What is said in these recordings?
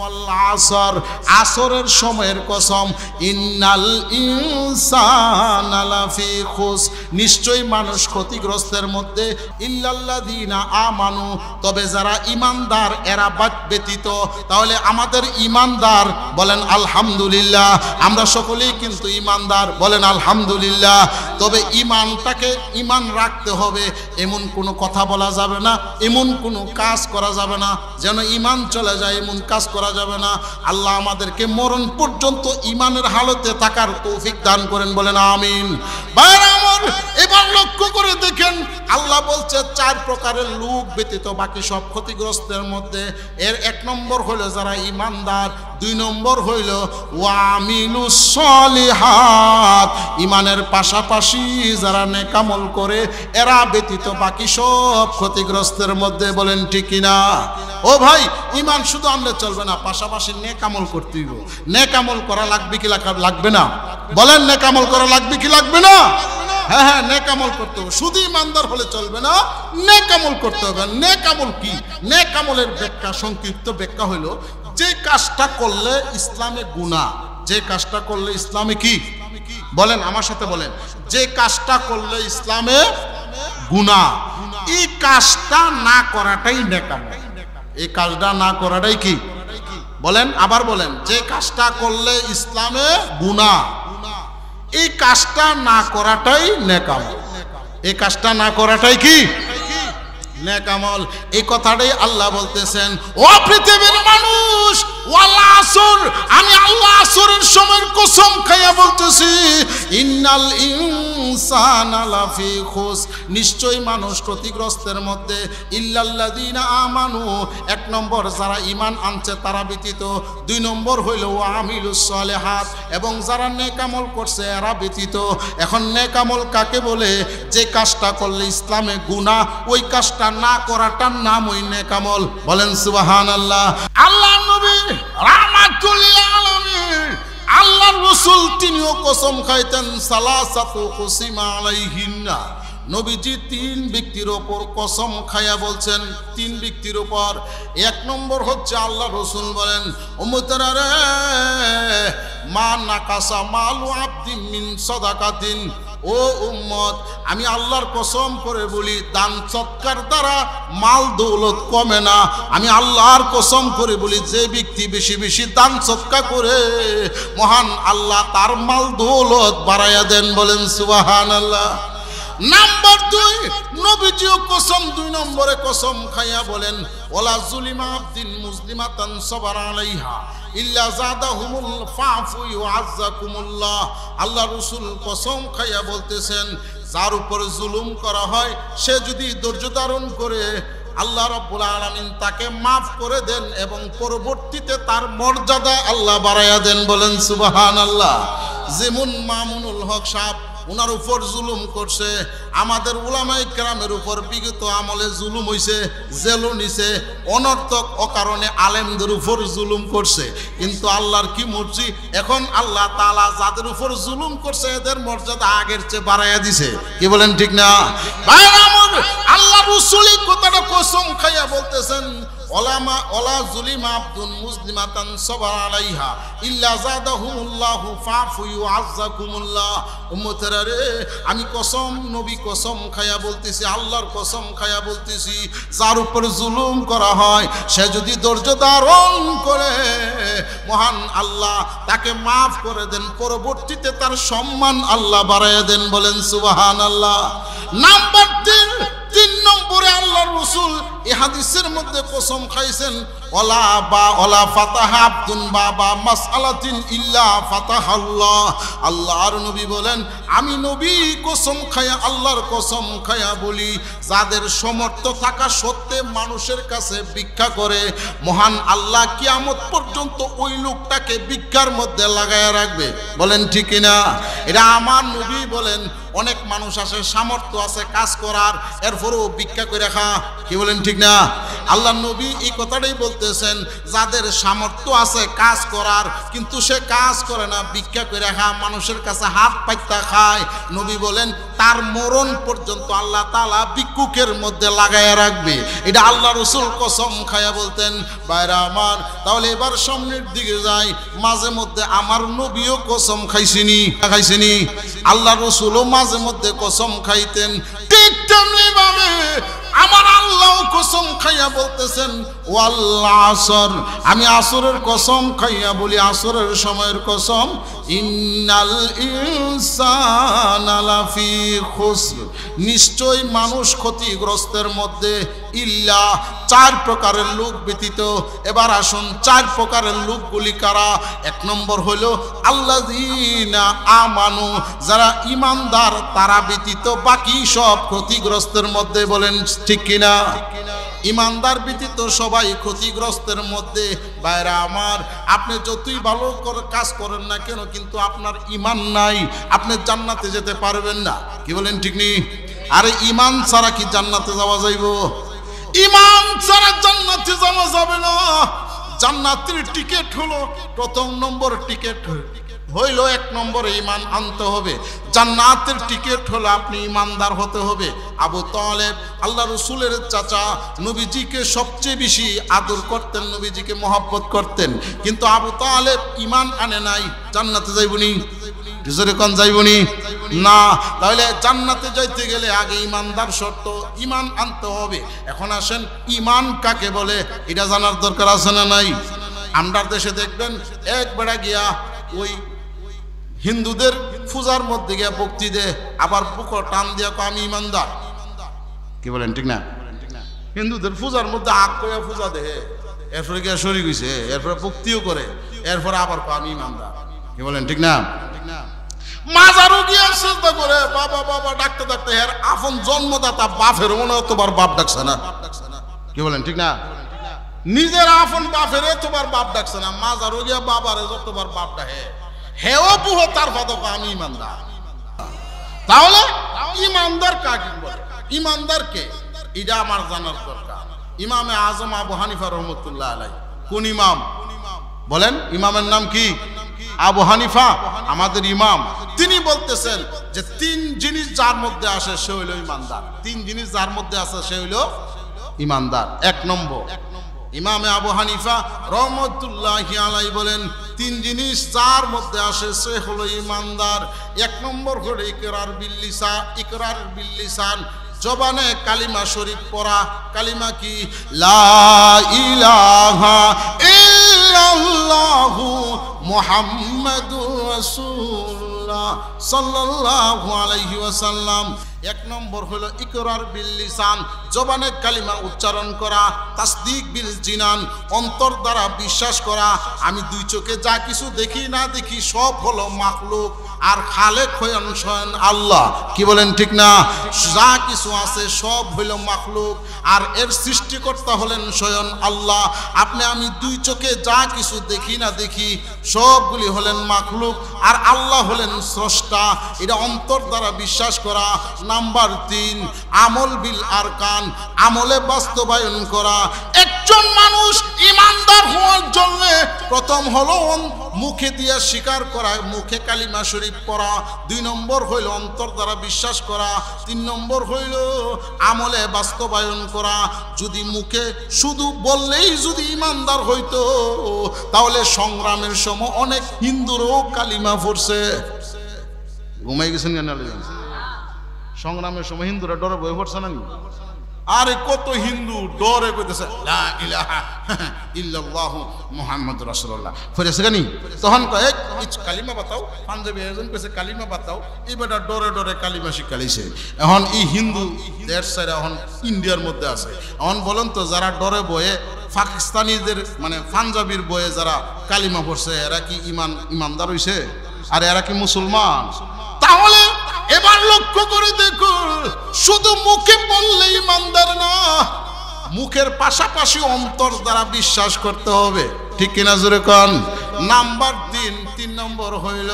ওয়াল আসর, আসরের সময়ের কসম, ইন্নাল ইনসানা লাফি খুস, নিশ্চয়ই মানুষ ক্ষতিগ্রস্তের মধ্যে, ইল্লাল্লাযীনা আমানু, তবে যারা ঈমানদার এরা বাদ ব্যতীত। তাহলে আমাদের ঈমানদার বলেন আলহামদুলিল্লাহ, আমরা সকলেই কিন্তু ঈমানদার বলেন আলহামদুলিল্লাহ। তবে ঈমানটাকে ঈমান রাখতে হবে, এমন কোনো কথা বলা যাবে না, এমন কোনো কাজ করা যাবে না যেন ঈমান চলে যায়, এমন কাজ করা যাবে না। আল্লাহ আমাদেরকে মরণ পর্যন্ত ঈমানের হালতে থাকার তৌফিক দান করেন বলেন আমিন। ভাইরা আমার, এবার লক্ষ্য করে দেখেন আল্লাহ বলছে 4 প্রকারের লোক ব্যতীত বাকি সব ক্ষতিগ্রস্তের মধ্যে। এর 1 নম্বর হলো যারা ঈমানদার, 2 নম্বর হইল ওয়া আমিলুস সলিহাত, ঈমানের পাশাপাশি যারা নেক আমল করে এরা ব্যতীত বাকি সব ক্ষতিগ্রস্তের মধ্যে। বলেন ঠিক কিনা? ও ভাই, ঈমান শুধু আনলে চলবে না, পাশাপাশি নেক আমল করতে হবে। নেক আমল করা লাগবে কি লাগবে না? বলেন নেক আমল করা লাগবে কি লাগবে না? হ্যাঁ হ্যাঁ, নেক আমল করতে হবে। শুধু ঈমানদার হলে চলবে না, নেক আমল করতে হবে। নেক আমল কি? নেক আমলের ব্যাখ্যা, সংক্ষিপ্ত ব্যাখ্যা হলো যে কাজটা করলে ইসলামে গুনাহ, যে কাজটা করলে ইসলামে কি? বলেন আমার সাথে বলেন, যে কাজটা করলে ইসলামে গুনাহ, এই কাজটা না করাটাই নেক আমল। এই কাজটা না করাটাই কি? বলেন, আবার বলেন, যে কাজটা করলে ইসলামে গুনাহ, এই কাজটা না করাটাই নেক আমল। এই কাজটা না করাটাই কি? নেক আমল। এই কথাটাই আল্লাহ বলতেছেন, ও পৃথিবীর মানুষ, ওয়াল আসর, আমি আল্লাহ আসরের সময়ের কসম খাইয়া বলতেছি, ইন্নাল ইনসানা লাফি খুস, নিশ্চয়ই মানুষ ক্ষতিগ্রস্তের মধ্যে, ইল্লাল্লাযীনা আমানু, 1 নম্বর যারা ঈমান আনছে তারা ব্যতীত, 2 নম্বর হইল ওয়া আমিলুস সলিহাত, এবং যারা নেক আমল করছে এরা ব্যতীত। এখন নেক আমল কাকে বলে? যে কাজটা করলে ইসলামে গুনাহ, ওই কাজটা না করাটার নাম ওই নেক আমল। বলেন সুবহানাল্লাহ। আল্লাহ নবী রাহমাতুল লিল আলামিন, আল্লাহর রাসূল তিনিও কসম খাইতেন, সালাসাতু কুসিমা আলাইহিন্না, নবীজি 3 ব্যক্তির উপর কসম খায়া বলছেন, 3 ব্যক্তির উপর। 1 নম্বর হচ্ছে আল্লাহ রাসূল বলেন, উম্মতেরা রে, মা নাকাসা মালু আবদিন মিন সাদাকাতিন, ও উম্মত, আমি আল্লাহর কসম করে বলি, দান সৎকার দ্বারা মাল দৌলত কমে না। আমি আল্লাহর কসম করে বলি, যে ব্যক্তি বেশি বেশি দান সৎকার করে মহান আল্লাহ তার মাল দৌলত বাড়াইয়া দেন। বলেন সুবহানাল্লাহ। নাম্বার 2, নবীজিও কসম 2 নম্বরে কসম খাইয়া বলেন, ওয়ালা যুলিমা আবদিন মুসলিমাতান সাবারা আলাইহা ইল্লা জাদাহুমুল ফাফু ইউআজ্জাকুমুল্লাহ। আল্লাহ রাসূল কসম খাইয়া বলতেছেন, যার উপর জুলুম করা হয় সে যদি ধৈর্য ধারণ করে, আল্লাহ রাব্বুল আলামিন তাকে মাফ করে দেন এবং পরবর্তীতে তার মর্যাদা আল্লাহ বাড়াইয়া দেন। বলেন সুবহানাল্লাহ। যেমন মামুনুল হক সাহেব, ওনার উপর জুলুম করছে, আমাদের উলামায়ে কেরামের উপর বিগত আমলে জুলুম হইছে, জেলও নিছে, অনর্থক অকারণে আলেমদের উপর জুলুম করছে। কিন্তু আল্লাহর কি মর্জি, এখন আল্লাহ তাআলা যাদের উপর জুলুম করছে এদের মর্যাদা আগের চেয়ে বাড়াইয়া দিছে। কি বলেন ঠিক না? ভাইরা আমার, আল্লাহ রাসূল এই কথাটা কসম খাইয়া বলতেছেন, ওলামা ওলা যুলিমা আবদুন মুসলিমাতান সাবারা আলাইহা ইল্লা জাদাহুমুল্লাহু ফাফু ইউআজ্জাকুমুল্লাহ। উম্মতেরা রে, আমি কসম, নবী কসম খায়া বলতেছি, আল্লাহর কসম খায়া বলতেছি, যার উপর জুলুম করা হয় সে যদি ধৈর্য ধারণ করে মহান আল্লাহ তাকে মাফ করে দেন, পরবর্তীতে তার সম্মান আল্লাহ বাড়াইয়া দেন। বলেন সুবহানাল্লাহ। নাম্বার 3 নম্বরে আল্লাহর রাসূল এই হাদিসের মধ্যে কসম খাইছেন, ওলা ফাতাহা আবদুন বাবা মাসআলাতিন ইল্লা ফাতাহাল্লাহ। আল্লাহর নবী বলেন, আমি নবী কসম খায়া, আল্লাহর কসম খায়া বলি, যাদের সমর্থ থাকা সত্ত্বে মানুষের কাছে ভিক্ষা করে, মহান আল্লাহ কিয়ামত পর্যন্ত ওই লোকটাকে ভিক্ষার মধ্যে লাগায়া রাখবে। বলেন ঠিক কিনা? এটা আমার নবী বলেন। অনেক মানুষ আছে, সামর্থ্য আছে কাজ করার, এরপরেও ভিক্ষা করে খা। কি বলেন ঠিক না? আল্লাহ নবী এই কথাটাই বলতেছেন, যাদের সামর্থ্য আছে কাজ করার কিন্তু সে কাজ করে না, ভিক্ষা করে খা, মানুষের কাছে হাত পাইতা খায়, নবী বলেন তার মরণ পর্যন্ত আল্লাহ তাআলা ভিক্ষুকের মধ্যে লাগায়া রাখবে। এটা আল্লাহ রাসূল কসম খায়া বলতেন। ভাইরা আমার, তাহলে এবার সামনের দিকে যাই। মাঝে মধ্যে আমার নবীও কসম খাইছিনি, আল্লাহ রাসূলও মাঝে মধ্যে কসম খাইতেন। ঠিক তেমনি ভাবে আমার আল্লাহ কসম খাইয়া বলতেছেন ওয়াল আসর, আমি আসরের কসম খাইয়া বলি, আসরের সময়ের কসম, ইন্নাল ইনসানা লাফি খুসর, নিশ্চয় মানুষ ক্ষতিগ্রস্তের মধ্যে, ইল্লা, চার প্রকারের লোক ব্যতীত। এবার আসুন, চার প্রকারের লোকগুলি কারা? এক নম্বর হলো আল্লাযীনা আমানু, যারা ঈমানদার তারা ব্যতীত বাকি সব ক্ষতিগ্রস্তের মধ্যে। বলেন ঠিক কিনা? ঈমানদার ব্যতীত সবাই ক্ষতিগ্রস্তের মধ্যে। ভাইরা আমার, আপনি যতই ভালো করে কাজ করেন না কেন, কিন্তু আপনার ঈমান নাই, আপনি জান্নাতে যেতে পারবেন না। কি বলেন ঠিক নেই? আরে ঈমান ছাড়া কি জান্নাতে যাওয়া যাইব? ঈমান ছাড়া জান্নাতে যাওয়া যাবে না। জান্নাতের টিকিট হলো, প্রথম নম্বর টিকিট হইল, এক নম্বরে ঈমান আনতে হবে। জান্নাতের টিকিট হলো আপনি ঈমানদার হতে হবে। আবু তালেব আল্লাহ রাসূলের চাচা, নবীজিকে সবচেয়ে বেশি আদর করতেন, নবীজিকে মহব্বত করতেন, কিন্তু আবু তালেব ঈমান আনে নাই। জান্নাতে যাইবনি? জোরে কোন যাইবনি? না। তাহলে জান্নাতে যাইতে গেলে আগে ঈমানদার শর্ত, ঈমান আনতে হবে। এখন আসেন, ঈমান কাকে বলে এটা জানার দরকার আছে না নাই? আমরা দেশে দেখবেন এক বেড়া গিয়া ওই হিন্দুদের পূজার মধ্যে গিয়া বক্তি দে, আবার বুকো টান দিয়া আমি ঈমানদার। কি বলেন ঠিক না? হিন্দুদের পূজার মধ্যে আগ কইয়া পূজা দেহে, এরপরে গিয়া শরীক হইছে, এরপরে বক্তিও করে, এরপরে আবার আমি ঈমানদার। কি বলেন ঠিক না? মাজারও গিয়া চিন্তা করে বাবা বাবা ডাকতে ডাকতে এর আপন জন্মদাতা বাপের মনে তোমার বাপ ডাকছে না। কি বলেন ঠিক না? নিজের আপন বাপের তোমার বাপ ডাকছে না, মাজারও গিয়া বাবারে যতবার বাপ ডাকে, হেও বুহ তার পদক আমি ঈমানদার। তাহলে ঈমানদার কাকে বলে? ঈমানদার কে এটা আমার জানার দরকার। ইমামে আজম আবু হানিফা রহমতুল্লাহ আলাইহি কোন ইমাম বলেন? ইমামের নাম কি? আবু হানিফা, আমাদের ইমাম। তিনি বলতেছেন যে তিন জিনিস যার মধ্যে আসে সে হইল ঈমানদার। তিন জিনিস যার মধ্যে আসে সে হইল ঈমানদার। এক নম্বর, ইমামে আবু হানিফা রহমতুল্লাহি আলাইহি বলেন তিন জিনিস যার মধ্যে আসে সে হলো ঈমানদার। এক নম্বর হলো ইকরার বিল লিসান, জবানে কালিমা শরীফ পড়া। কালিমা কি? লা ইলাহা ইল্লাল্লাহু মুহাম্মাদুর রাসূলুল্লাহ সাল্লাল্লাহু আলাইহি ওয়াসাল্লাম। এক নম্বর হলো ইকরার বিল লিসান, জবানে কালিমা উচ্চারণ করা। তাসদিক বিল জিনান, অন্তর দ্বারা বিশ্বাস করা আমি দুই চোখে যা কিছু দেখি না দেখি সব হলো মাখলুক, আর খালেক হলেন স্বয়ং আল্লাহ। কি বলেন ঠিক না? যা কিছু আছে সব হইল মাখলুক, আর এর সৃষ্টিকর্তা হলেন স্বয়ং আল্লাহ। আপনি আমি দুই চোখে যা কিছু দেখি না দেখি সবগুলি হলেন মাখলুক, আর আল্লাহ হলেন স্রষ্টা। এটা অন্তর দ্বারা বিশ্বাস করা। নাম্বার 3, আমল বিল আরকান, আমলে বাস্তবায়ন করা। একজন মানুষ ঈমানদার হওয়ার জন্য প্রথম হলো মুখে দিয়ে স্বীকার করা, মুখে কালিমা শরীফ পড়া। 2 নম্বর হইল অন্তর দ্বারা বিশ্বাস করা। 3 নম্বর হইল আমলে বাস্তবায়ন করা। যদি মুখে শুধু বললেই যদি ঈমানদার হইতো, তাহলে সংগ্রামের সময় অনেক হিন্দুরও কালিমা পড়ছে। ঘুমাই গেছেন কেন? সংগ্রামের সময় হিন্দুরা ডরে বই পড়ছে না? আরে কত হিন্দু ডরে কইতেছে লা ইলাহা ইল্লাল্লাহু মুহাম্মাদুর রাসূলুল্লাহ ফরেছে গানি। তখন কয় কালিমা বাতাও, পাঞ্জাবি একজন কইছে কালিমা বাতাও, এই বেটা ডরে ডরে কালিমা শিখাইছে। এখন এই হিন্দু দেশ ছাড়া এখন ইন্ডিয়ার মধ্যে আছে। এখন বলেন তো, যারা ডরে বয়ে পাকিস্তানিদের মানে পাঞ্জাবির বয়ে যারা কালিমা পড়ছে, এরা কি ইমানদার হইছে? আর এরা কি মুসলমান? তাহলে এবার লক্ষ্য করে দেখো, শুধু মুখে বললে ঈমানদার না, মুখের পাশাপাশি অন্তর দ্বারা বিশ্বাস করতে হবে। ঠিক কিনা জোরে কোন? নাম্বার 3 তিন নম্বর হইল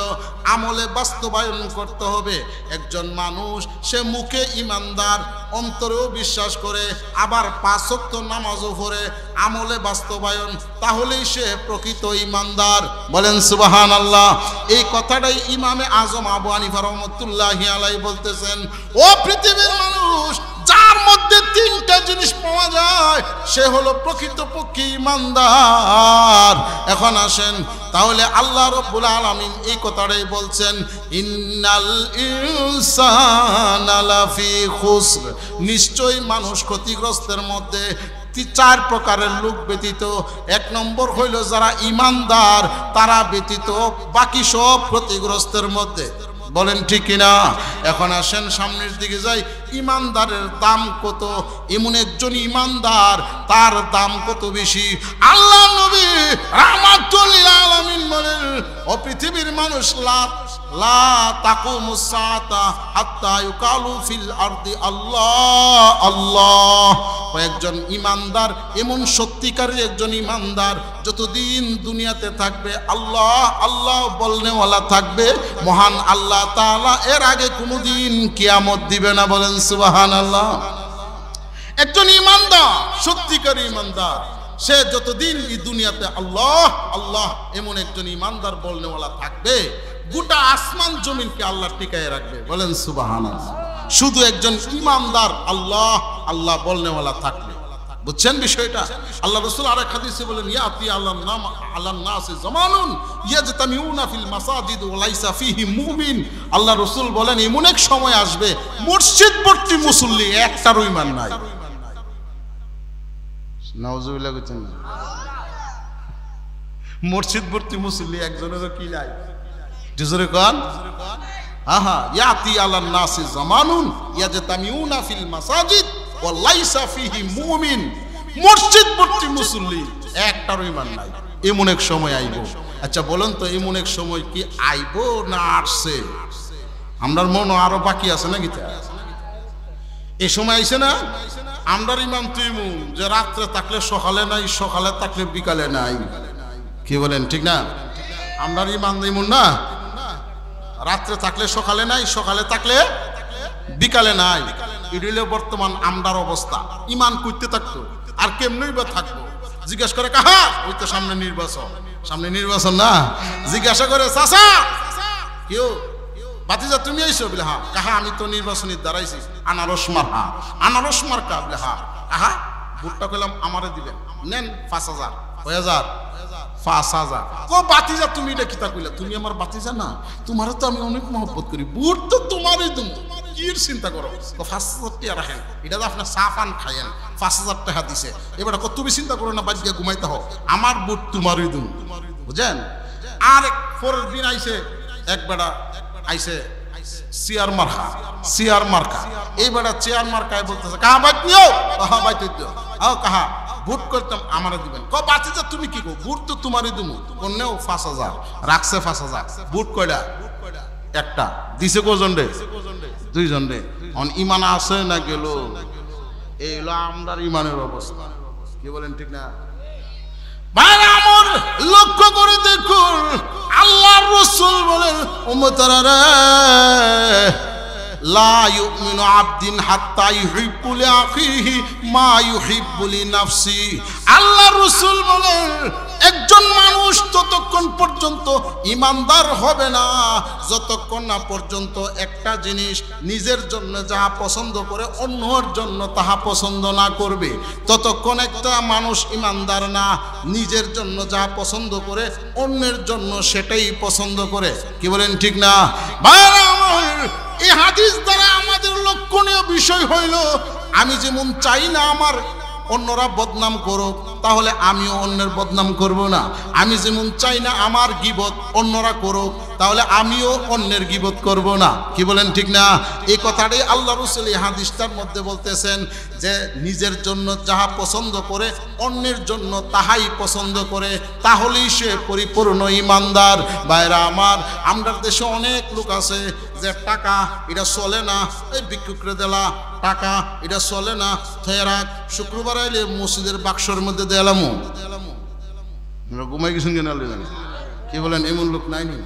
আমলে বাস্তবায়ন করতে হবে। একজন মানুষ সে মুখে ইমানদার, অন্তরেও বিশ্বাস করে, আবার 5 ওয়াক্ত নামাজও পড়ে, আমলে বাস্তবায়ন, তাহলেই সে প্রকৃত ইমানদার। বলেন সুবহানাল্লাহ। এই কথাটাই ইমামে আজম আবু হানিফা রাহমাতুল্লাহি আলাইহি বলতেছেন, ও পৃথিবীর মানুষ, যার মধ্যে 3টা জিনিস পাওয়া যায় সে হলো প্রকৃতপক্ষে ইমানদার। এখন আসেন, তাহলে আল্লাহ রাব্বুল আলামিন এই কথাটাই বলছেন, ইন্নাল ইনসানা লাফি খুসর, নিশ্চয়ই মানুষ ক্ষতিগ্রস্তের মধ্যে। 4 প্রকারের লোক ব্যতীত, 1 নম্বর হইল যারা ইমানদার, তারা ব্যতীত বাকি সব ক্ষতিগ্রস্তের মধ্যে। বলেন ঠিক কিনা? এখন আসেন সামনের দিকে যাই। ইমানদারের দাম কত? এমন একজন ইমানদার, তার দাম কত বেশি। আল্লাহ নবী রাহমাতুল লিল আলামিন বলেন, ও পৃথিবীর মানুষ, লা তাকুমুস সাআতা হাত্তা ইউকালু ফিল আরদি আল্লাহ আল্লাহ। একজন ইমানদার, এমন সত্যিকারের একজন ইমানদার, যতদিন দুনিয়াতে থাকবে আল্লাহ আল্লাহ বলনেওয়ালা থাকবে। মহান আল্লাহ তাআলা এর আগে কোনোদিন কিয়ামত দিবে না। বলেন সুবহানাল্লাহ। একজন ইমানদার, সত্যিকার ইমানদার, সে যতদিন এই দুনিয়াতে আল্লাহ আল্লাহ এমন একজন ইমানদার বলনেওয়ালা থাকবে, গোটা আসমান জমিনকে আল্লাহ টিকায় রাখবে। বলেন সুবহানাল্লাহ। শুধু একজন ইমানদার আল্লাহ আল্লাহ বলনেওয়ালা থাকবে। বুঝছেন বিষয়টা? আল্লাহ রাসূল আরেক হাদিসে বলেন, ইয়াতি আলান নাসি জামানুন ইয়াজতামিউনা ফিল মাসাজিদ ওয়া লাইসা ফিহি মুমিন। আল্লাহ রাসূল বলেন, এমন এক সময় আসবে মসজিদ ভর্তি মুসল্লি, একটারও ঈমান নাই। নাউজুবিল্লাহ কইছেন না? মসজিদ ভর্তি মুসল্লি একজনেরও কি নাই? জোরে কোন? আহা, ইয়াতি আলান নাসি জামানুন ইয়াজতামিউনা ফিল মাসাজিদ ওয়া লাইসা ফিহি মুমিন। মসজিদ ভর্তি মুসল্লি, একটারও ঈমান নাই। এমন এক সময় আইব। আচ্ছা বলেন তো, এমন এক সময় কি আইব না আসছে? আমরার মন আরো বাকি আছে নাকি? এই সময় আইছে না? আমরার ইমান তো এমন যে রাত্রে থাকলে সকালে নাই, সকালে থাকলে বিকালে নাই। কি বলেন ঠিক না? আমরার ইমান এমন না, রাত্রে থাকলে সকালে নাই, সকালে থাকলে বিকালে নাই। এটা বর্তমান আমরার অবস্থা। ইমান করতে থাকতো আর কেমনই বা থাকবো? জিজ্ঞাসা করে কাহা, ওই তো সামনে নির্বাচন, সামনে নির্বাচন না? জিজ্ঞাসা করে চাচা কেউ, ভাতিজা তুমি আইসো? বলে হ্যাঁ। কাহা, আমি তো নির্বাচনী দাঁড়াইছি, আনারস মার্কা। আনারস মার্কা? বলে হ্যাঁ। কাহা, ভোটটা কইলাম আমারে দিবেন, নেন 5000 5000 5000। ও বাতিজা তুমি এটা কিতা কইলা? তুমি আমার বাতিজা না? তোমারও তো আমি অনেক মহব্বত করি, ভোট তো তোমারই দেব, কি চিন্তা করো? 5000 টাকা রাখেন, এটা তো আপনার চা পান খাইয়েন, 5000 টাকা দিছে। এবার তুমি চিন্তা করো না, বাদ গিয়ে ঘুমাইতে হও, আমার ভোট তোমারই দেব। বুঝেন? আর পরের দিন আইছে এক বেড়া, আইছে চেয়ার মার্কা, চেয়ার মার্কা। এই বেড়া চেয়ার মার্কায় বলতেছে, কাহা বাইত নিও? কাহা বাইত দিও। আও কাহা, ভোট করতাম আমারে দিবেন। ক বাতিজা তুমি কি কো? ভোট তো তোমারই দেবো। কোনেও 5000 রাখছে, 5000। ভোট কয়টা? একটা। দিছে কজন রে? 2 জন রে। অন ইমান আছে না গেল? এই হলো আমরার ইমানের অবস্থা। কি বলেন ঠিক না? ভাইরা আমার, লক্ষ্য করে দেখুন, আল্লাহর রাসূল বলেন, উম্মতারা রে, লা ইউমিনু আবদিন হাত্তা ইউহিব্বু লিআখিহি মা ইউহিব্বু লিনাফসি। আল্লাহর রাসূল বলেন, একজন মানুষ ততক্ষণ পর্যন্ত ইমানদার হবে না যতক্ষণ না পর্যন্ত একটা জিনিস নিজের জন্য যাহা পছন্দ করে অন্যের জন্য তাহা পছন্দ না করবে। ততক্ষণ একটা মানুষ ইমানদার না। নিজের জন্য যাহা পছন্দ করে অন্যের জন্য সেটাই পছন্দ করে। কি বলেন ঠিক না? ভাইরা আমার, এই হাদিস দ্বারা আমাদের লক্ষণীয় বিষয় হইল, আমি যেমন চাই না আমার অন্যরা বদনাম করুক, তাহলে আমিও অন্যের বদনাম করব না। আমি যেমন চাই না আমার গীবত অন্যরা করুক, তাহলে আমিও অন্যের গীবত করব না। কি বলেন ঠিক না? এই কথাটাই আল্লাহ রাসূল এই হাদিসটার মধ্যে বলতেছেন যে নিজের জন্য যাহা পছন্দ করে অন্যের জন্য তাহাই পছন্দ করে, তাহলেই সে পরিপূর্ণ ইমানদার। ভাইরা আমার, আমরা দেশে অনেক লোক আছে যে টাকা এটা চলে না, এই ভিক্ষুকরে দেলা টাকা এটা চলে না, থেরাক শুক্রবার আইলে মসজিদের বাক্সর মধ্যে দিলাম। ঘুমাই গেছেন কেন? কি বলেন? এমন লোক নাই নি?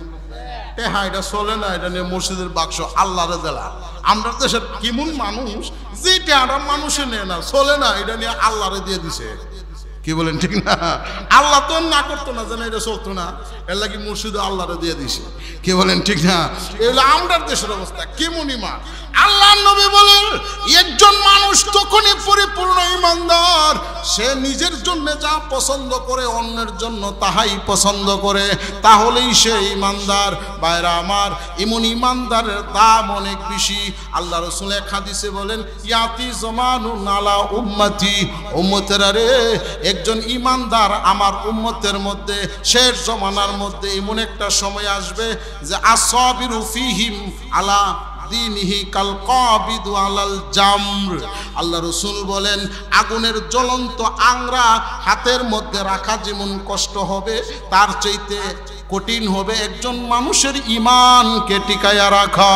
হ্যাঁ, এটা চলে না, এটা নিয়ে মসজিদের বাক্স আল্লাহরে দেলা। আমরা দেশের কেমন মানুষ, যেটা আর মানুষে নেয় না, চলে না, এটা নিয়ে আল্লাহরে দিয়ে দিছে। কি বলেন? ঠিক না? আল্লাহ তো না করতো না, যেন এটা চলতো না, এর লাগি মসজিদে আল্লাহরে দিয়ে দিছে। কি বলেন? ঠিক না? এগুলো আমরা দেশের অবস্থা। কেমন ইমান? আল্লাহ নবী বলেন, একজন মানুষ তখনই পরিপূর্ণ ইমানদার, সে নিজের জন্য যা পছন্দ করে অন্যের জন্য তাহাই পছন্দ করে, তাহলেই সে ইমানদার। ভাইরা আমার, এমন ইমানদারের দাম অনেক বেশি। আল্লাহ রাসূল এক হাদিসে বলেন, ইয়াতি জামানুন আলা উম্মতি, উম্মতেরা রে, একজন ইমানদার আমার উম্মতের মধ্যে শেষ জমানার মধ্যে এমন একটা সময় আসবে যে আসাবিরু ফিহিম আলা দীনিহি কাল কাবিদু আলাল জামর। আল্লাহ রাসূল বলেন, আগুনের জ্বলন্ত আংরা হাতের মধ্যে রাখা যেমন কষ্ট হবে, তার চাইতে কঠিন হবে একজন মানুষের ঈমানকে টিকায়া রাখা।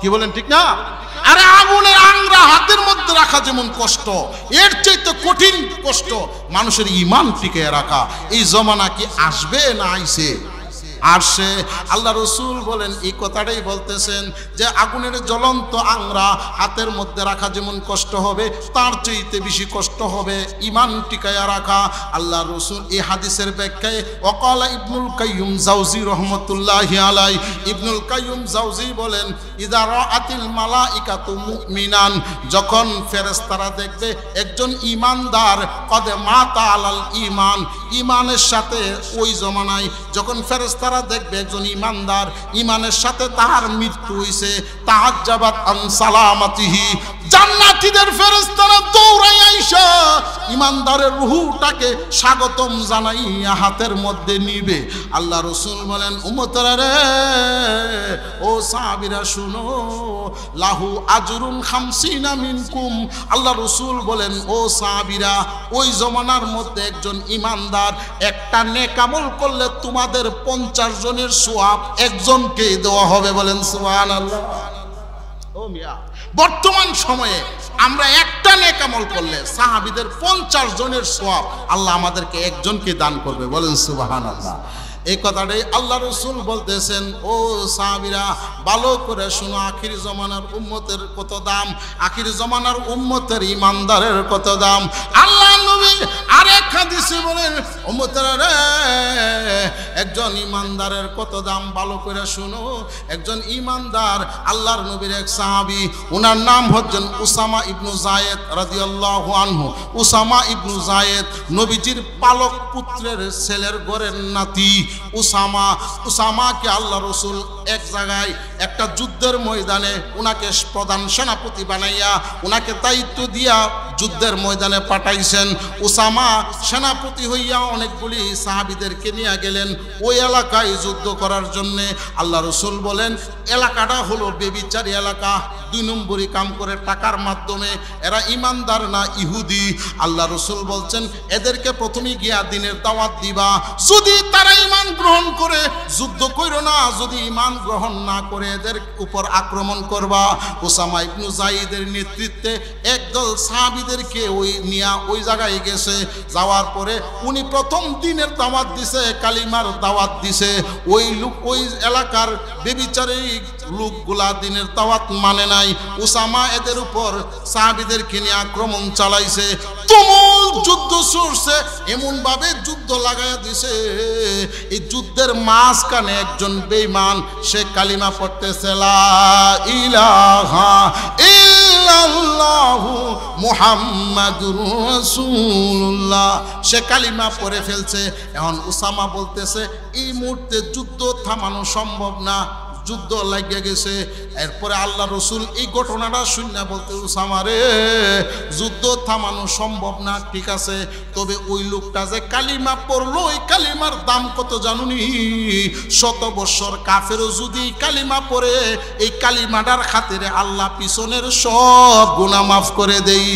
কি বলেন? ঠিক না? আরে আগুনের আংরা হাতের মধ্যে রাখা যেমন কষ্ট, এর চাইতে কঠিন কষ্ট মানুষের ঈমান টিকায়া রাখা। এই জমানা কি আসবে না আইছে? আর সে আল্লাহ রাসূল বলেন, এই কথাটাই বলতেছেন যে আগুনের জ্বলন্ত আংরা হাতের মধ্যে রাখা যেমন কষ্ট হবে, তার চাইতে বেশি কষ্ট হবে ঈমান টিকায়া রাখা। আল্লাহ রাসূল এই হাদিসের ব্যাখ্যায় ওয়াকালা ইবনুল কাইয়ুম জাওজি রাহমাতুল্লাহি আলাইহি, ইবনুল কাইয়ুম জাওজি বলেন, ইযা রাআতিল মালাইকাতু মুমিনান, যখন ফেরেশতারা দেখবে একজন ঈমানদার কদে মাতা আলাল ঈমান, ঈমানের সাথে ওই জমানায় যখন ফেরেশতারা দেখবে একজন ইমানদার ইমানের সাথে তাহার মৃত্যু হইছে, তাহাজ্জাবাত আন সালামাতিহি, জান্নাতীদের ফেরেশতারা দৌড়ায় আইসা ইমানদারের রূহটাকে স্বাগতম জানাইয়া হাতের মধ্যে নিবে। আল্লাহ রাসূল বলেন, উম্মতরা রে, ও সাহাবীরা শুনো, লাহু আজরুন খামসিনা মিনকুম। আল্লাহ রাসূল বলেন, ও সাহাবীরা, ওই জমানার মধ্যে একজন ইমানদার একটা নেক আমল করলে তোমাদের 50 জনের সওয়াব একজনকে দেওয়া হবে। বলেন সুবহানাল্লাহ। ও মিয়া, বর্তমান সময়ে আমরা একটা নেক আমল করলে সাহাবীদের 50 জনের সওয়াব আল্লাহ আমাদেরকে একজনকে দান করবে। বলেন সুবহানাল্লাহ। এই কথাটাই আল্লাহ রাসূল বলতেছেন, ও সাহাবীরা ভালো করে শোনো, আখির জমানার উম্মতের কত দাম, আখির জমানার উম্মতের ইমানদারের কত দাম। আল্লাহ নবী আরেক হাদিসে বলেন, উম্মতেরা রে, একজন ইমানদারের কত দাম ভালো করে শোনো। একজন ইমানদার আল্লাহর নবীর এক সাহাবী, ওনার নাম হচ্ছেন উসামা ইবনু যায়েদ রাদিয়াল্লাহু আনহু। উসামা ইবনু যায়েদ নবীজির পালক পুত্রের ছেলের ঘরের নাতি। উসামাকে আল্লাহ রাসূল এক জায়গায় একটা যুদ্ধের ময়দানে উনাকে প্রধান সেনাপতি বানাইয়া উনাকে দায়িত্ব দিয়া যুদ্ধের ময়দানে পাঠাইছেন। উসামা সেনাপতি হইয়া অনেকগুলি সাহাবীদেরকে নিয়ে গেলেন ওই এলাকায় যুদ্ধ করার জন্যে। আল্লাহ রাসূল বলেন, এলাকাটা হলো বেবিচারী এলাকা, 2 নম্বরই কাম করে টাকার মাধ্যমে, এরা ইমানদার না ইহুদি। আল্লাহ রাসূল বলছেন, এদেরকে প্রথমে গিয়া দিনের দাওয়াত দিবা, যদি তারা ঈমান গ্রহণ করে যুদ্ধ কইরো না, যদি ঈমান গ্রহণ না করে এদের উপর আক্রমণ করবা। উসামা ইবনু যায়েদের নেতৃত্বে একদল সাহাবীদেরকে ওই জায়গায় গেছে। যাওয়ার পরে উনি প্রথম দিনের দাওয়াত দিছে, কালিমার দাওয়াত দিছে। ওই এলাকার বেবিচারী লোকগুলা দিনের দাওয়াত মানে নাই। উসামা এদের উপর সাহাবীদেরকে নিয়ে আক্রমণ চালাইছে, তুমুল যুদ্ধ চলছে, এমন ভাবে যুদ্ধ লাগাইয়া দিছে। এই যুদ্ধের মাঝখানে একজন বেঈমান সে কালিমা পড়তেছে, লা ইলাহা ইল্লাল্লাহু মুহাম্মাদুর রাসূলুল্লাহ, সে কালিমা পড়ে ফেলছে। এখন উসামা বলতেছে, এই মুহূর্তে যুদ্ধ থামানো সম্ভব না, যুদ্ধ লাগিয়ে গেছে। এরপরে আল্লাহ রাসূল এই ঘটনাটা শুনে বলতে, উসামা রে, যুদ্ধ থামানো সম্ভব না, ঠিক আছে, তবে ওই লোকটা যে কালিমা পড়লো, ওই কালিমার দাম কত জানুনি? 100 বছর কাফেরও যদি কালিমা পড়ে, এই কালিমাটার খাতিরে আল্লাহ পিছনের সব গুনাহ মাফ করে দেই।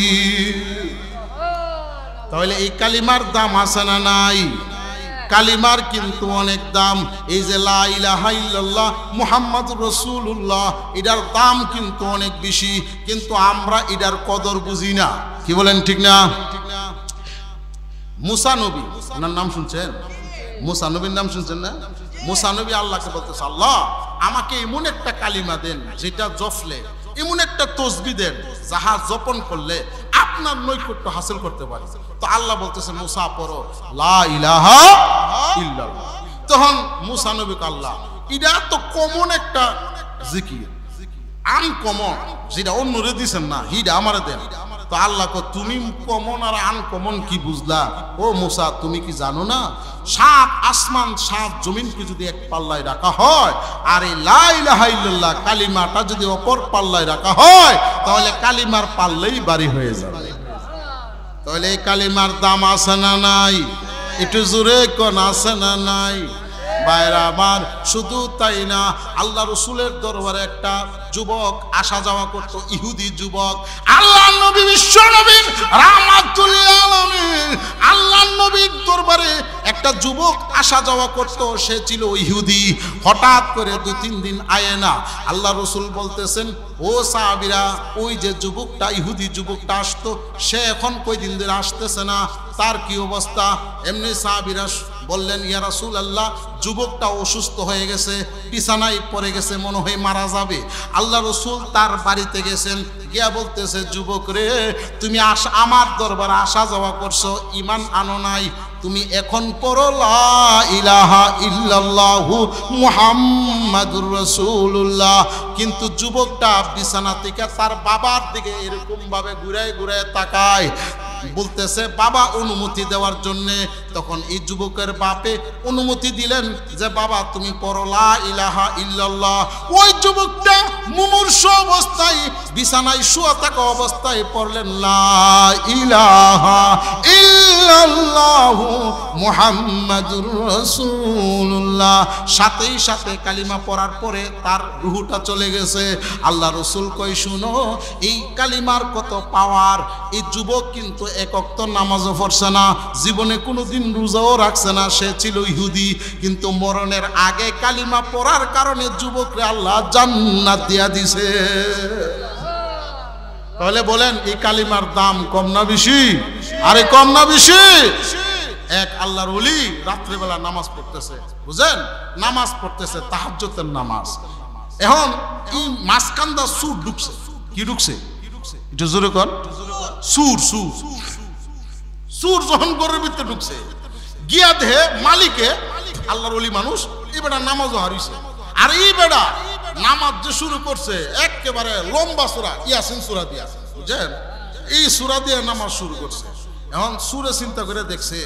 তাহলে এই কালিমার দাম আছে না নাই? কালিমার কিন্তু অনেক দাম। এই যে লা ইলাহা ইল্লাল্লাহ মুহাম্মাদুর রাসূলুল্লাহ, এটার দাম কিন্তু অনেক বেশি, কিন্তু আমরা এটার কদর বুঝি না। কি বলেন? ঠিক না? মুসা নবী, ওনার নাম শুনছেন? মুসা নবীর নাম শুনছেন না? মুসা নবী আল্লাহকে বলতেছে, আল্লাহ আমাকে এমন একটা কালিমা দেন যেটা জপলে, এমন একটা তসবিহ দেন যাহা জপন করলে আপনার নৈকট্য হাসিল করতে পারে। তো আল্লাহ বলতেছে মুসা পড়ো লা ইলাহা ইল্লাল্লাহ। তখন মুসা নবীকে আল্লাহ, এটা তো কমন একটা জিকির, আনকমন, যেটা অন্যরে দিছেন না, হিডা আমারে দেন। তো আল্লাহ কো, তুমি কমন আর আনকমন কি বুঝলা? ও মুসা, তুমি কি জানো না 7 আসমান 7 জমিনকে যদি এক পাল্লায় রাখা হয়, আর এই লা ইলাহা ইল্লাল্লাহ কালিমাটা যদি অপর পাল্লায় রাখা হয়, তাহলে কালিমার পাল্লাই ভারী হয়ে যাবে। তাহলে এই কালিমার দাম আছে না নাই? একটু জোরে কোন আছে না নাই? বাইরা আমার, শুধু তাই না, আল্লাহ রসুলের দরবারে একটা যুবক আসা যাওয়া করতো, ইহুদি যুবক। আল্লাহ নবী, বিশ্ব নবী রাহমাতুল আলামিন, আল্লাহ নবীর দরবারে একটা যুবক আসা যাওয়া করতো, সে ছিল ইহুদি। হঠাৎ করে 2-3 দিন আয়ে না। আল্লাহ রসুল বলতেছেন, ও সাহাবীরা, ওই যে যুবকটা, ইহুদি যুবকটা আসতো, সে এখন কয়দিন ধরে আসতেছে না, তার কি অবস্থা? এমনি সাহাবীরা বললেন, ইয়া রাসূলুল্লাহ, যুবকটা অসুস্থ হয়ে গেছে, বিছানায় পড়ে গেছে, মনে হয় মারা যাবে। আল্লাহ রসুল তার বাড়িতে গেছেন, গিয়া বলতেছে, যুবক রে, তুমি আমার দরবারে আসা যাওয়া করছো, ঈমান আনো নাই, তুমি এখন পড়ো লা ইলাহা ইল্লাল্লাহু মুহাম্মাদুর রাসূলুল্লাহ। কিন্তু যুবকটা বিছানা থেকে তার বাবার দিকে এরকম ভাবে ঘুরায় ঘুরায় তাকায়, বলতেছে বাবা অনুমতি দেওয়ার জন্যে। তখন এই যুবকের বাপে অনুমতি দিলেন যে বাবা তুমি পড়ো লা ইলাহা ইল্লাল্লাহ। ওই যুবকটা মুমূর্ষু অবস্থায় বিছানায় শুয়ে থাকা অবস্থায় পড়লেন লা ইলাহা ইল্লাল্লাহু মুহাম্মাদুর রাসূলুল্লাহ। সাথেই সাথে কালিমা পড়ার পরে তার রুহটা চলে গেছে। আল্লাহ রসুল কই, শুনো এই কালিমার কত পাওয়ার। এই যুবক কিন্তু এক ওয়াক্ত নামাজও পড়ছে না, জীবনে কোনোদিন রোজাও রাখছে না, সে ছিল ইহুদি, কিন্তু মরণের আগে কালিমা পড়ার কারণে যুবকরে আল্লাহ জান্নাত দিয়া দিছে। তাহলে বলেন, এই কালিমার দাম কম না বেশি? আরে কম না বেশি? এক আল্লাহর ওলি রাত্রিবেলা নামাজ পড়তেছে, বুঝেন, নামাজ পড়তেছে, তাহাজ্জুদের নামাজ। এখন এই মাসকান্দা সুর ঢুকছে। কি ঢুকছে? একটু জোরে কর। সুর সুর সুর যখন ঘরের ভিতরে ঢুকছে, গিয়া দেহে মালিকে, আল্লাহর ওলি মানুষ, এই বেটা নামাজও হারিয়েছে। আর এই বেটা নামাজ যে শুরু করছে, একেবারে লম্বা সূরা ইয়াসিন সূরা দিয়া, বুঝছেন, এই সূরা দিয়ে নামাজ শুরু করছে। এখন সুরে চিন্তা করে দেখছে,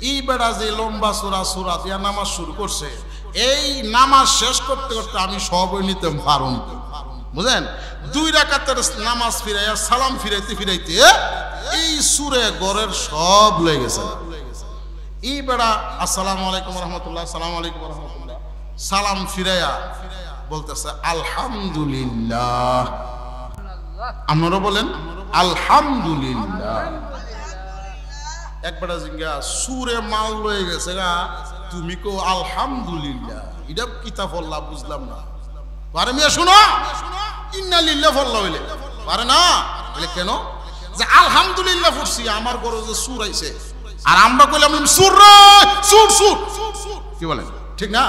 এই বেটা যে লম্বা সূরা দিয়া নামাজ শুরু করছে, এই নামাজ শেষ করতে করতে আমি সবই নিতে পারুম, বুঝলেন। 2 রাকাতের নামাজ ফিরাইয়া সালাম ফিরাইতে ফিরাইতে এই সুরে ঘরের সব লয়ে গেছে। এই বেড়া আসসালামু আলাইকুম রহমতুল্লাহ, আসসালামু আলাইকুম রহমতুল্লাহ, সালাম ফিরাইয়া বলতেছে আলহামদুলিল্লাহ। আপনারা বলেন আলহামদুলিল্লাহ। একবার জিঙ্গা সুরে মাল লয়ে গেছে গা, তুমি কো আলহামদুলিল্লাহ, এটা কিতাব আল্লাহ বুঝলাম না। পারে মিয়া শুনো, ইন্না লিল্লাহ আল্লাহ হইলে পারে না, বলে কেন? যে আলহামদুলিল্লাহ পড়ছি, আমার ঘরে যে সুর আইছে, আর আমরা কইলাম সুর রে সুর সুর, কি বলেন ঠিক না?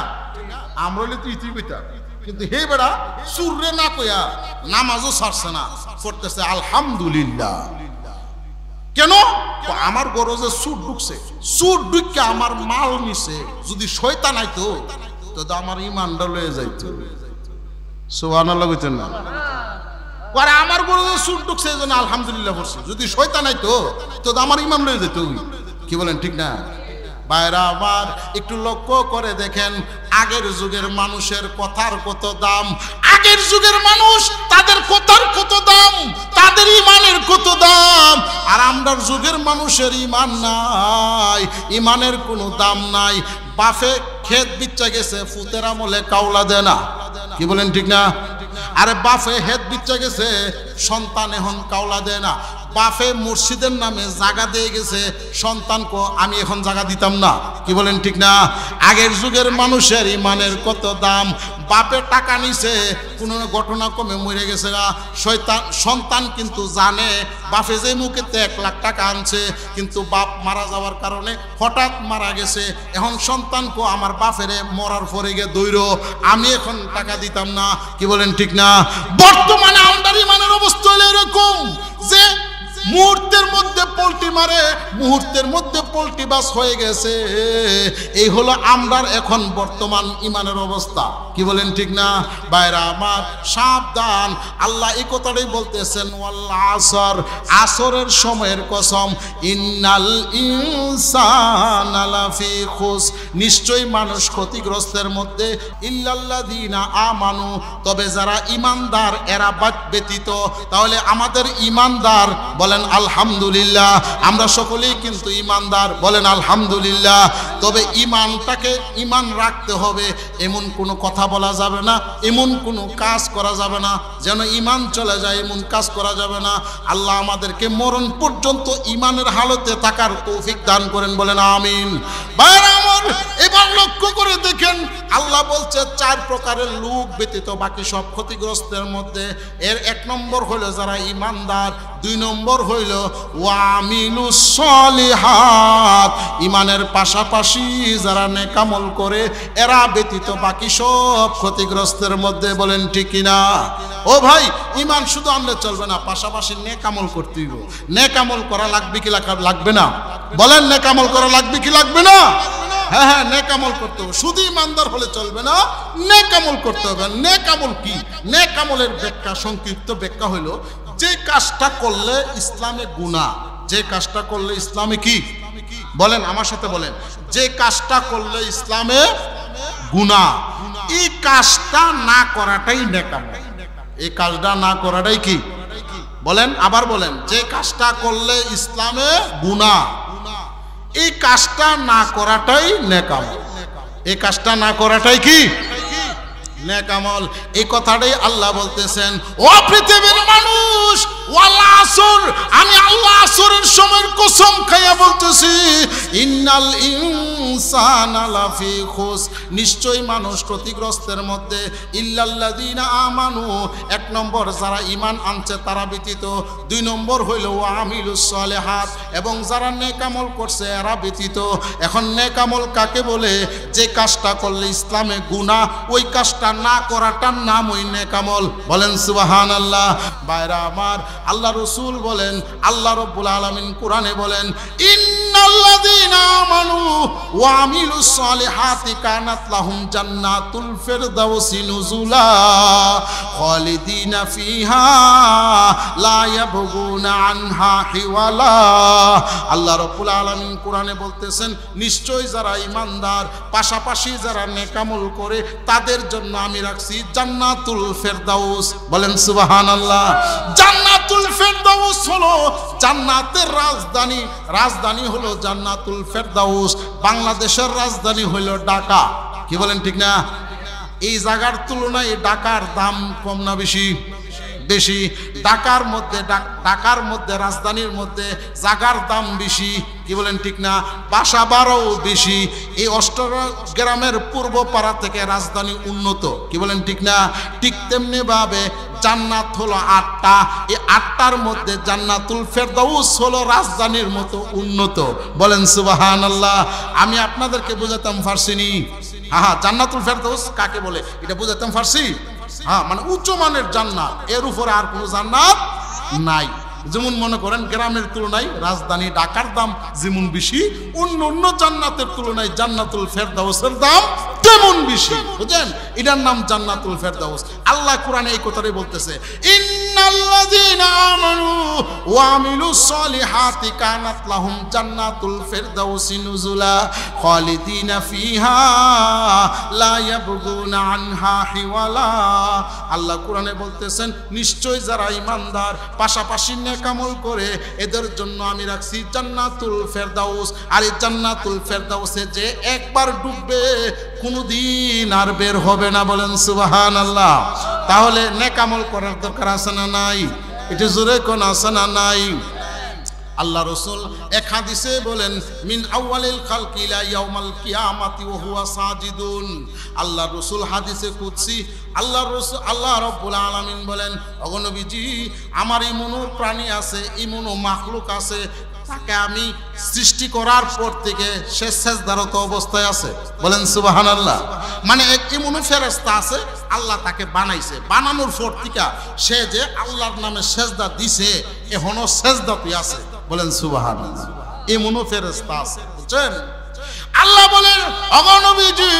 আমরা হইলে তুই তুই কইতা, কিন্তু হে বেড়া সুর রে না কইয়া নামাজও ছাড়ছে না, পড়তেছে আলহামদুলিল্লাহ। কেন? আমার ঘরে যে সুর ঢুকছে, সুর ঢুকে আমার মাল নিছে, যদি শয়তান আইতো তো আমার ইমানটা লয়ে যাইতো। সুবহানাল্লাহ কইতেন না? পরে আমার ঘরে যে সুর ঢুকছে এজন্য আলহামদুলিল্লাহ পড়ছি, যদি শয়তান আইতো তো আমার ইমান লয়ে যেত। কি বলেন ঠিক না? ভাইরা আমার, একটু লক্ষ্য করে দেখেন, আগের যুগের মানুষের কথার কত দাম, আগের যুগের মানুষ তাদের কথার কত দাম, তাদের ইমানের কত দাম। আর আমরার যুগের মানুষের ইমান নাই, ইমানের কোনো দাম নাই। বাফে ক্ষেত বিচ্চা গেছে, ফুতের আমলে কাউলা দেয় না। কি বলেন ঠিক না? আরে বাফে হেদ বিচ্চা গেছে, সন্তান এখন কাউলা দেয় না। বাপে মুর্শিদের নামে জায়গা দিয়ে গেছে, সন্তানকে আমি এখন জায়গা দিতাম না। কি বলেন ঠিক না? আগের যুগের মানুষের ইমানের কত দাম। বাপে টাকা নিছে, কোনো ঘটনা কমে মরে গেছে গা, সন্তান কিন্তু জানে বাপে যে মুখেতে 1 লাখ টাকা আনছে, কিন্তু বাপ মারা যাওয়ার কারণে হঠাৎ মারা গেছে। এখন সন্তানকে আমার বাপেরে মরার পরে গিয়ে দৈর আমি এখন টাকা দিতাম না। কি বলেন ঠিক না? বর্তমানে আমাদের ইমানের অবস্থা হলো এরকম যে মুহূর্তের মধ্যে পোল্ট্রি মারে, মুহূর্তের মধ্যে পোল্ট্রি বাস হয়ে গেছে। এই হলো আমরার এখন বর্তমান ইমানের অবস্থা। কি বলেন ঠিক না? ভাইরা আমার, সাবধান। আল্লাহ এই কথাটাই বলতেছেন, ওয়াল আসর, আসরের সময়ের কসম, ইন্নাল ইনসানা লাফি খুস, নিশ্চয়ই মানুষ ক্ষতিগ্রস্তের মধ্যে, ইল্লাল্লাযীনা আমানু, তবে যারা ইমানদার এরা ব্যতীত। তাহলে আমাদের ইমানদার বলেন আলহামদুলিল্লাহ, আমরা সকলেই কিন্তু ইমানদার বলেন আলহামদুলিল্লাহ। তবে ইমানটাকে ইমান রাখতে হবে, এমন কোনো কথা বলা যাবে না, এমন কোনো কাজ করা যাবে না যেন ইমান চলে যায়, এমন কাজ করা যাবে না। আল্লাহ আমাদেরকে মরণ পর্যন্ত ইমানের হালতে থাকার তৌফিক দান করেন বলেন আমিন। ভাইরা আমার, এবার লক্ষ্য করে দেখেন আল্লাহ বলছে 4 প্রকারের লোক ব্যতীত বাকি সব ক্ষতিগ্রস্তের মধ্যে। এর 1 নম্বর হলো যারা ইমানদার, 2 নম্বর হইল ওয়ামিলুস সলিহাত, ইমানের পাশাপাশি যারা নেকামল করে এরা ব্যতীত বাকি সব ক্ষতিগ্রস্তের মধ্যে। বলেন ঠিক কিনা? ও ভাই, ইমান শুধু আনলে চলবে না, পাশাপাশি নেকামল করতে হইব। নেকামল করা লাগবে কি লাগবে না? বলেন নেকামল করা লাগবে কি লাগবে না? হ্যাঁ হ্যাঁ, নেকামল করতে হবে। শুধু ইমানদার হলে চলবে না, নেকামল করতে হবে। নেকামল কি? নেকামলের ব্যাখ্যা, সংক্ষিপ্ত ব্যাখ্যা হলো যে কাজটা করলে ইসলামে গুনাহ, যে কাজটা করলে ইসলামে কি? বলেন আমার সাথে বলেন, যে কাজটা করলে ইসলামে গুনাহ, এই কাজটা না করাটাই নেকামল। এই কাজটা না করাটাই কি? বলেন, আবার বলেন, যে কাজটা করলে ইসলামে গুনাহ, এই কাজটা না করাটাই নেকামল। এই কাজটা না করাটাই কি? নেকামল। এই কথাটাই আল্লাহ বলতেছেন, ও পৃথিবীর মানুষ, ওয়াল আসর, আমি আল্লাহ আসরের সময়ের কসম খাইয়া বলতেছি, ইন্নাল ইনসানা লাফি খুস, নিশ্চয়ই মানুষ ক্ষতিগ্রস্তের মধ্যে, ইল্লাল্লাযীনা আমানু, 1 নম্বর যারা ঈমান আনছে তারা ব্যতীত, 2 নম্বর হইল ওয়ামিলুস সলিহাত, এবং যারা নেকামল করছে এরা ব্যতীত। এখন নেকামল কাকে বলে? যে কাজটা করলে ইসলামে গুনাহ, ওই কাজটা না করাটার নাম ওই নেকামল। বলেন সুবহানাল্লাহ। ভাইরা আমার, আল্লাহ রাসূল বলেন, আল্লাহ রাব্বুল আলামিন কোরআনে বলেন, ইন্নাল্লাযীনা আমানু ওয়া আমিলুস সলিহাতি কানাত লাহুম জান্নাতুল ফিরদাউসি নুজুলা খালিদিনা ফিহা লা ইয়াবগুনা আনহা হিওয়ালা। আল্লাহ রাব্বুল আলামিন কোরআনে বলতেছেন, নিশ্চয় যারা ইমানদার পাশাপাশি যারা নেকামল করে তাদের জন্য আমি রাখছি জান্নাতুল ফেরদাউস। বলেন সুবহানাল্লাহ। জান্নাতুল ফেরদাউস হলো জান্নাতের রাজধানী, রাজধানী হলো জান্নাতুল ফেরদাউস। বাংলাদেশের রাজধানী হলো ঢাকা। কি বলেন ঠিক না? এই জায়গার তুলনায় ঢাকার দাম কম না বেশি? বেশি। ঢাকার মধ্যে রাজধানীর মধ্যে জায়গার দাম বেশি। কি বলেন ঠিক না? বাসা ভাড়াও বেশি। এই অষ্টগ্রামের পূর্ব পাড়া থেকে রাজধানী উন্নত। কি বলেন ঠিক না? ঠিক তেমনি ভাবে জান্নাত হলো 8টা, এই 8টার মধ্যে জান্নাতুল ফেরদাউস হলো রাজধানীর মতো উন্নত। বলেন সুবহানাল্লাহ। আমি আপনাদেরকে বুঝাতাম পারছিনি? হ্যাঁ, জান্নাতুল ফেরদাউস কাকে বলে এটা বুঝাতাম পারছি? হ্যাঁ, মানে উচ্চ মানের জান্নাত, এর উপরে আর কোনো জান্নাত নাই। যেমন মনে করেন গ্রামের তুলনায় রাজধানী ঢাকার দাম যেমন বেশি, অন্য জান্নাতের তুলনায় জান্নাতুল ফেরদাউসের দাম তেমন বেশি। বুঝেন? এটার নাম জান্নাতুল ফেরদাউস। আল্লাহ কোরআনে এই কথাটাই বলতেছে, ইন্নাল্লাযীনা আমানু ওয়া আমিলুস সলিহাতি কানাত লাহুম জান্নাতুল ফিরদাউসি নুজুলা খালিদিনা ফিহা লা ইয়াবগুনা আনহা হিওয়ালা। আল্লাহ কোরআনে বলতেছেন, নিশ্চয় যারা ঈমানদার পাশাপাশি নেকামল করে এদের জন্য আমি রাখছি জান্নাতুল ফেরদাউস। আর এই জান্নাতুল ফেরদাউসে যে একবার ডুববে কোনদিন আর বের হবে না। বলেন সুবহানাল্লাহ। তাহলে নেকামল করার দরকার আছে না নাই? এটা জোরে কোন আছে না নাই? আল্লাহ রাসূল এক হাদিসে বলেন মিন আউয়ালিল খালকি ইলা ইয়াউমাল কিয়ামাতি ওয়া হুয়া সাজিদুন। আল্লাহ রাসূল হাদিসে কুদসি আল্লাহ রাব্বুল আলামিন বলেন, ওগো নবীজি, আমার এমন প্রাণী আছে, এমন মাখলুক আছে, তাকে আমি সৃষ্টি করার পর থেকে সে সেজদারত অবস্থায় আছে। বলেন সুবহানাল্লাহ। মানে এমন ফেরেশতা আছে, আল্লাহ তাকে বানাইছে, বানানোর পর থেকে সে যে আল্লাহর নামে সেজদা দিছে এখনো সেজদাতেই আছে। বলেন সুবহানাল্লাহ। এমন ফেরেশতা আছে, বুঝছেন? আল্লাহ বলেন, ওগো নবীজি,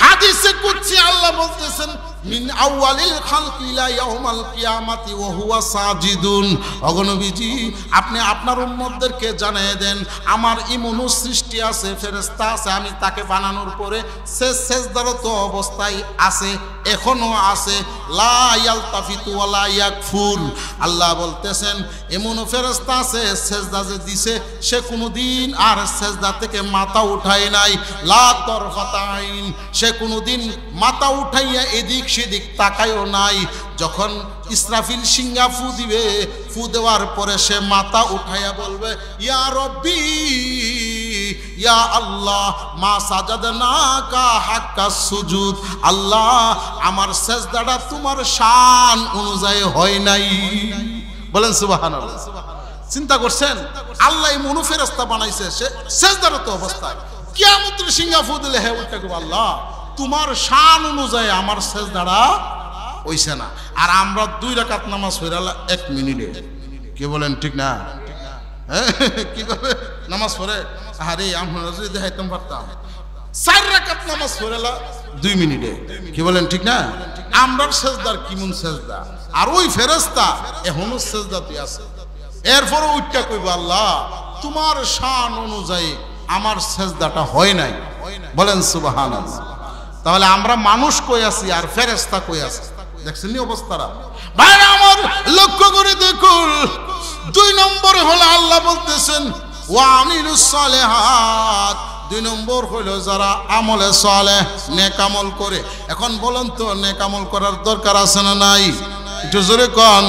হাদিসে কুদসি আল্লাহ বলতেছেন মিন আউয়ালিল খালকি ইলা ইয়াউমাল কিয়ামাতি ওয়া হুয়া সাজিদুন। ওগো নবীজি, আপনি আপনার উম্মতদেরকে জানিয়ে দেন, আমার ইমনু সৃষ্টি আছে, ফেরেশতা আছে, আমি তাকে বানানোর পরে সে সেজদারত অবস্থায় আছে, এখনো আছে। লা ইয়ালতাফিতু ওয়া লা ইয়াকফুর। আল্লাহ বলতেছেন এমনও ফেরেশতা আছে, সেজদা যে দিছে সে কোনোদিন আর সেজদা থেকে মাথা উঠায় নাই। লা তরফাতা আইন, সে কোনোদিন মাথা উঠাইয়া এদিক সেদিক তাকায়ও নাই। যখন ইসরাফিল সিংহা ফু দিবে, ফু দেওয়ার পরে সে মাথা উঠাইয়া বলবে, ইয়া রব্বি ইয়া আল্লাহ মা সাজাদনাকা হাক্কা সুজুদ। আল্লাহ, আমার সেজদাটা তোমার শান অনুযায়ী হয় নাই। বলেন সুবহানাল্লাহ। চিন্তা করছেন, আল্লাহ এমন ফেরেশতা বানাইছে সে সেজদারত অবস্থায়, কিয়ামতের সিংহা ফু দিলে হে উঠে গো, আল্লাহ তোমার শান অনুযায়ী আমার সেজদাটা হইছে না। আর আমরা 2 রাকাত নামাজ পড়ালা 1 মিনিটে। কি বলেন, ঠিক না? কিভাবে নামাজ পড়ে? আরে আমরা যদি দেখাইতাম পারতাম 4 রাকাত নামাজ পড়ালা 2 মিনিটে। কি বলেন, ঠিক না? আমরার সেজদার কিমন সেজদা, আর ওই ফেরেশতা এখনো সেজদাতে আছে। এরপর উঠটা কইব, আল্লাহ তোমার শান অনুযায়ী আমার সেজদাটা হয় নাই। বলেন সুবহানাল্লাহ। তাহলে আমরা মানুষ কই আছি আর ফেরেশতা কই আছে? দেখছেন নি অবস্থাটা? ভাইরা আমার, লক্ষ্য করে দেখুন। 2 নম্বর হলো আল্লাহ বলতেছেন ওয়া আমিলুস সালিহাত। 2 নম্বর হলো যারা আমলে সালেহ, নেক আমল করে। এখন বলেন তো, নেক আমল করার দরকার আছে না নাই? একটু জোরে কোন।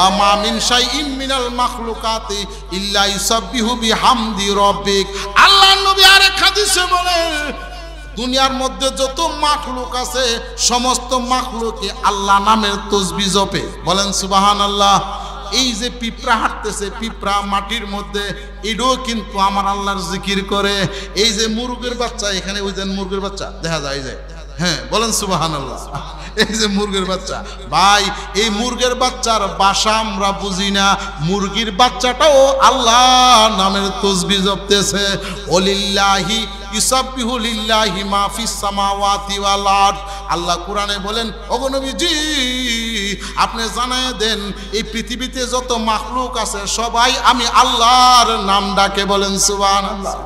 আমা মিন শাইইন মিনাল মাখলুকাতি ইল্লা ইউসাব্বিহু বিহামদি রাব্বিক। আল্লাহর নবী আরেক হাদিসে বলেন, দুনিয়ার মধ্যে যত মাখলুক আছে সমস্ত মাখলুকে আল্লাহ নামের তাসবিহ জপে। বলেন সুবহানাল্লাহ। এই যে পিঁপড়া হাঁটতেছে, পিঁপড়া মাটির মধ্যে, এটাও কিন্তু আমার আল্লাহর জিকির করে। এই যে মুরগির বাচ্চা, এখানে ওই যে মুরগির বাচ্চা দেখা যায় যে, হ্যাঁ বলেন সুবহানাল্লাহ। এই যে মুরগির বাচ্চা, ভাই এই মুরগির বাচ্চার ভাষা আমরা বুঝি না, মুরগির বাচ্চাটাও আল্লাহ নামের তাসবিহ জপতেছে। ওলিল্লাহি ইউসাব্বিহু লিল্লাহি মা ফিস সামাওয়াতি ওয়াল আরদ। আল্লাহ কোরআনে বলেন, ওগো নবীজি আপনি জানায় দেন, এই পৃথিবীতে যত মাখলুক আছে সবাই আমি আল্লাহর নাম ডাকে। বলেন সুবহানাল্লাহ।